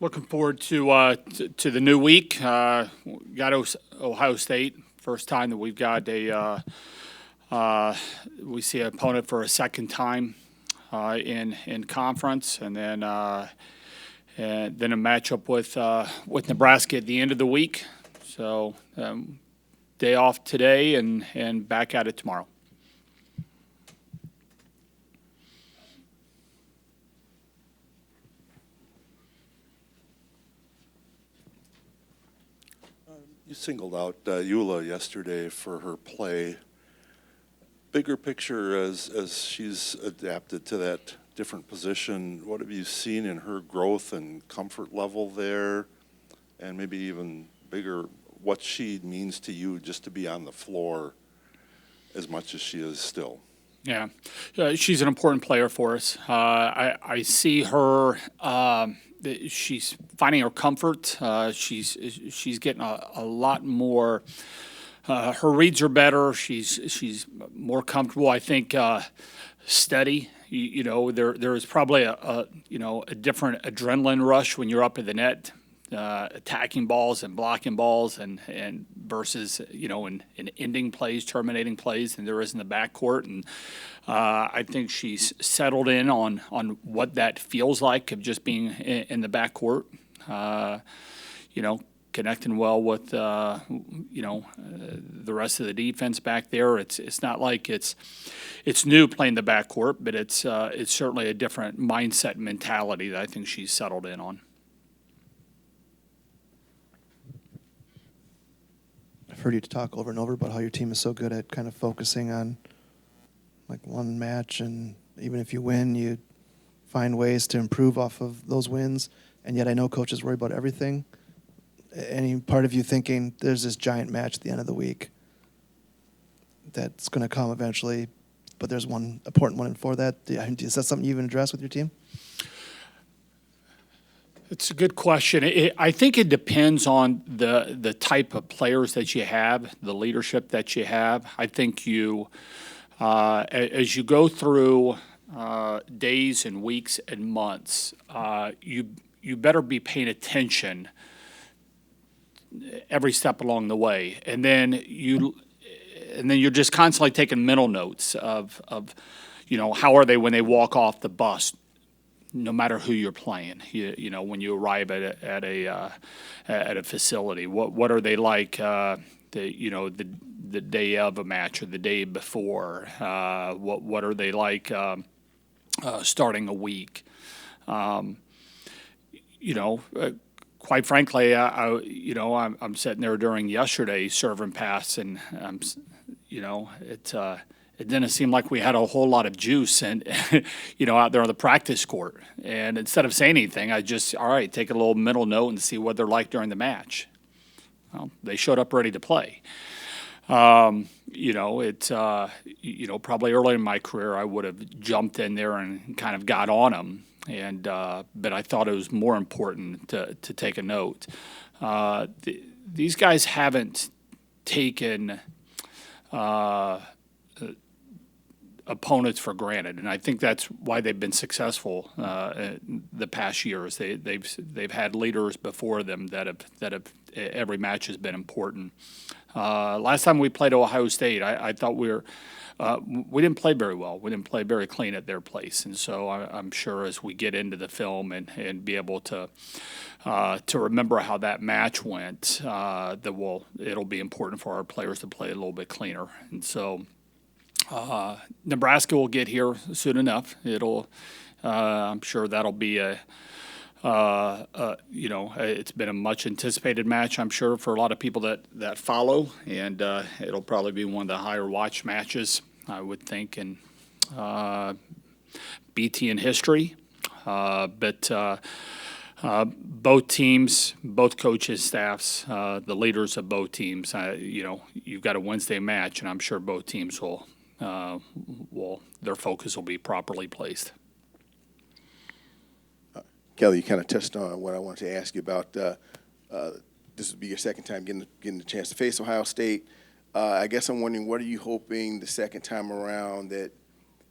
Looking forward to the new week. Got Ohio State. First time that we've got we see an opponent for a second time in conference, and then a matchup with Nebraska at the end of the week. So day off today and back at it tomorrow. You singled out Eula yesterday for her play. Bigger picture, as she's adapted to that different position, what have you seen in her growth and comfort level there? And maybe even bigger, what she means to you just to be on the floor as much as she is still? Yeah, she's an important player for us. I see her. She's finding her comfort. She's getting a lot more. Her reads are better. She's more comfortable. I think steady. There is probably a different adrenaline rush when you're up at the net, attacking balls and blocking balls, and versus in ending plays, terminating plays, than there is in the backcourt. And I think she's settled in on what that feels like of just being in the backcourt. Connecting well with the rest of the defense back there. It's not like it's new playing the backcourt, but it's certainly a different mindset and mentality that I think she's settled in on. I've heard you talk over and over about how your team is so good at kind of focusing on like one match, and even if you win, you find ways to improve off of those wins. And yet I know coaches worry about everything. Any part of you thinking there's this giant match at the end of the week that's going to come eventually, but there's one important one for that? Is that something you even address with your team? It's a good question. I think it depends on the type of players that you have, the leadership that you have. I think as you go through days and weeks and months, you better be paying attention every step along the way, and then you're just constantly taking mental notes of how are they when they walk off the bus, no matter who you're playing. When you arrive at a facility, what are they like the day of a match or the day before? What are they like starting a week? Quite frankly, I'm sitting there during yesterday's serve and pass, and it didn't seem like we had a whole lot of juice and out there on the practice court. And instead of saying anything, I just take a little mental note and see what they're like during the match. Well, they showed up ready to play. Probably early in my career I would have jumped in there and kind of got on them. But I thought it was more important to take a note. These guys haven't taken opponents for granted, and I think that's why they've been successful the past years. They've had leaders before them that have every match has been important. Last time we played Ohio State, I thought we didn't play very well. We didn't play very clean at their place, and so I'm sure as we get into the film and be able to remember how that match went, it'll be important for our players to play a little bit cleaner. And so Nebraska will get here soon enough. I'm sure that'll be it's been a much anticipated match, I'm sure, for a lot of people that follow, and it'll probably be one of the higher watch matches, I would think, in BT in history. But both teams, both coaches, staffs, the leaders of both teams, you've got a Wednesday match, and I'm sure both teams their focus will be properly placed. Kelly, you kind of touched on what I wanted to ask you about. This would be your second time getting the chance to face Ohio State. I guess I'm wondering, what are you hoping the second time around that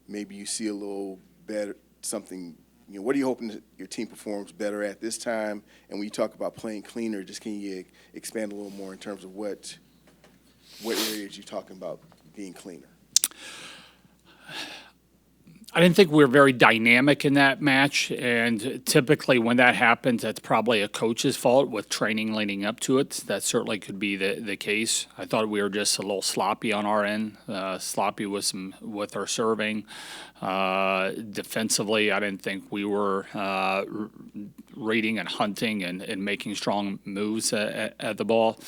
maybe you see a little better, something what are you hoping that your team performs better at this time? And when you talk about playing cleaner, just can you expand a little more in terms of what areas you're talking about being cleaner? I didn't think we were very dynamic in that match, and typically when that happens, that's probably a coach's fault with training leading up to it. That certainly could be the case. I thought we were just a little sloppy on our end, sloppy with our serving. Defensively, I didn't think we were reading and hunting and making strong moves at the ball.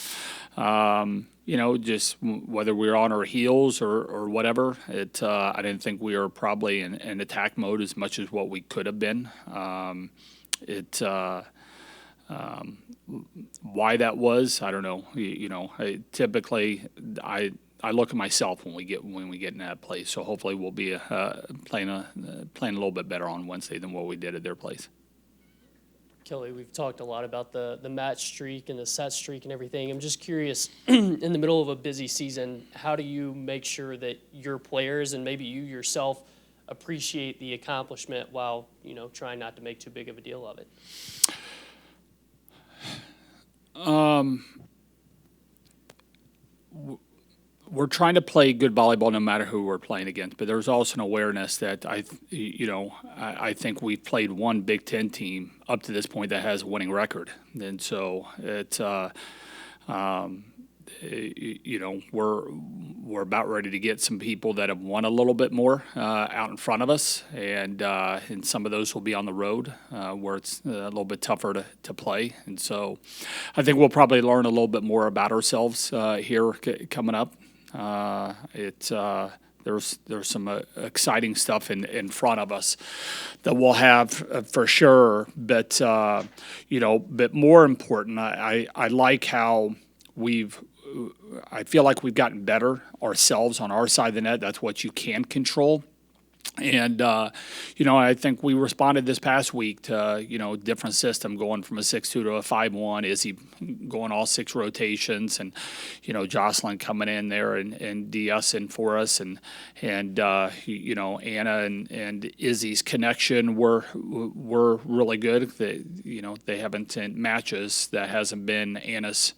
Just whether we were on our heels or whatever, I didn't think we were probably in attack mode as much as what we could have been. Why that was, I don't know. Typically, I look at myself when we get in that place. So hopefully we'll be playing a little bit better on Wednesday than what we did at their place. Kelly, we've talked a lot about the match streak and the set streak and everything. I'm just curious, in the middle of a busy season, how do you make sure that your players and maybe you yourself appreciate the accomplishment while, trying not to make too big of a deal of it? We're trying to play good volleyball no matter who we're playing against, but there's also an awareness that I think we've played one Big Ten team up to this point that has a winning record, and so we're about ready to get some people that have won a little bit more out in front of us, and some of those will be on the road where it's a little bit tougher to play, and so I think we'll probably learn a little bit more about ourselves here coming up. There's some exciting stuff in front of us that we'll have for sure. But but more important, I like how I feel like we've gotten better ourselves on our side of the net. That's what you can control. And, I think we responded this past week to, different system going from a 6-2 to a 5-1. Izzy going all 6 rotations and, Jocelyn coming in there and de-ussing for us. And Anna and Izzy's connection were really good. They haven't in matches that hasn't been Anna's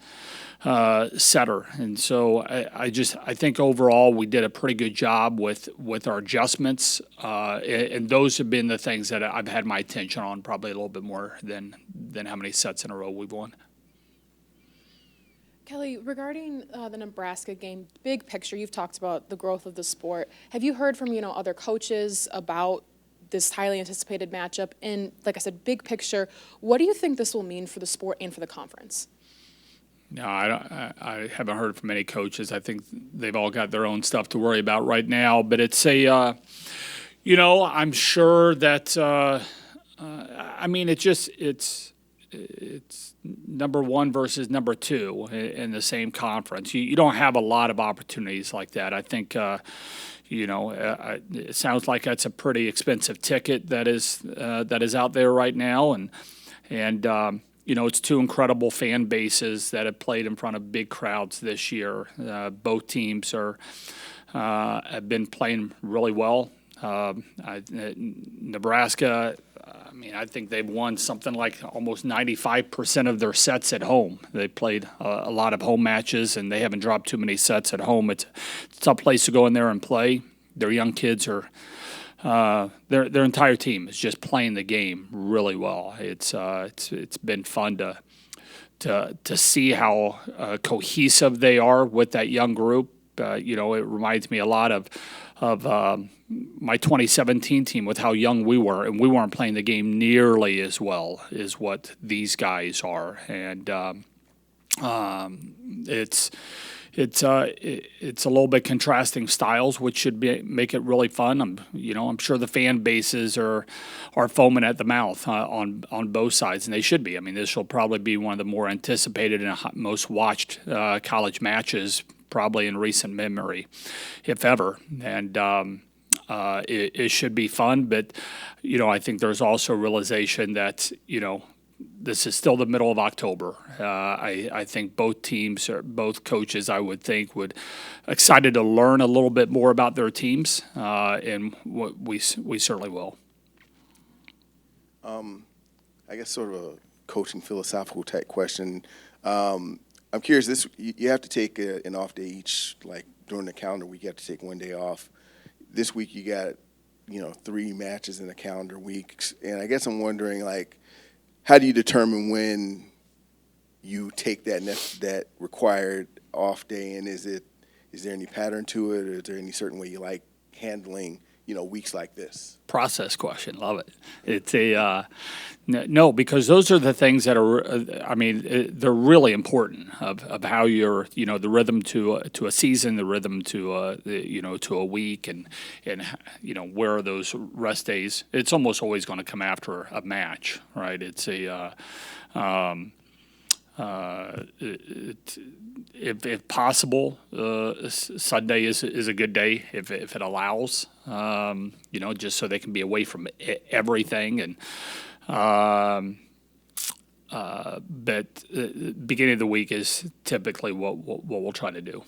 setter, and so I think overall we did a pretty good job with our adjustments, and those have been the things that I've had my attention on probably a little bit more than how many sets in a row we've won. Kelly, regarding the Nebraska game, big picture, you've talked about the growth of the sport. Have you heard from other coaches about this highly anticipated matchup? And like I said, big picture, what do you think this will mean for the sport and for the conference? No, I haven't heard from any coaches. I think they've all got their own stuff to worry about right now. But it's I'm sure that it's number one versus number two in the same conference. You don't have a lot of opportunities like that. I think it sounds like that's a pretty expensive ticket that is out there right now, and it's 2 incredible fan bases that have played in front of big crowds this year. Both teams have been playing really well. Nebraska, I think they've won something like almost 95% of their sets at home. They played a lot of home matches, and they haven't dropped too many sets at home. It's a tough place to go in there and play. Their young kids are their entire team is just playing the game really well. It's been fun to see how cohesive they are with that young group. It reminds me a lot of my 2017 team with how young we were, and we weren't playing the game nearly as well as what these guys are. And it's a little bit contrasting styles, which should make it really fun. I'm sure the fan bases are foaming at the mouth on both sides, and they should be. This will probably be one of the more anticipated and most watched college matches probably in recent memory, if ever. And it should be fun, but I think there's also realization that this is still the middle of October. I think both teams, or both coaches, I would think, would excited to learn a little bit more about their teams, and we certainly will. I guess sort of a coaching philosophical type question. I'm curious. You have to take an off day each, like during the calendar week. You have to take one day off. This week you got 3 matches in the calendar week, and I guess I'm wondering, like, how do you determine when you take that required off day, and is there any pattern to it, or is there any certain way you like handling weeks like this? Process question, love it. It's no, because those are the things that are. They're really important of how you're, the rhythm to a season, the rhythm to to a week, and where are those rest days? It's almost always going to come after a match, right? It's if possible, Sunday is a good day if it allows. Just so they can be away from everything. And but beginning of the week is typically what we'll try to do.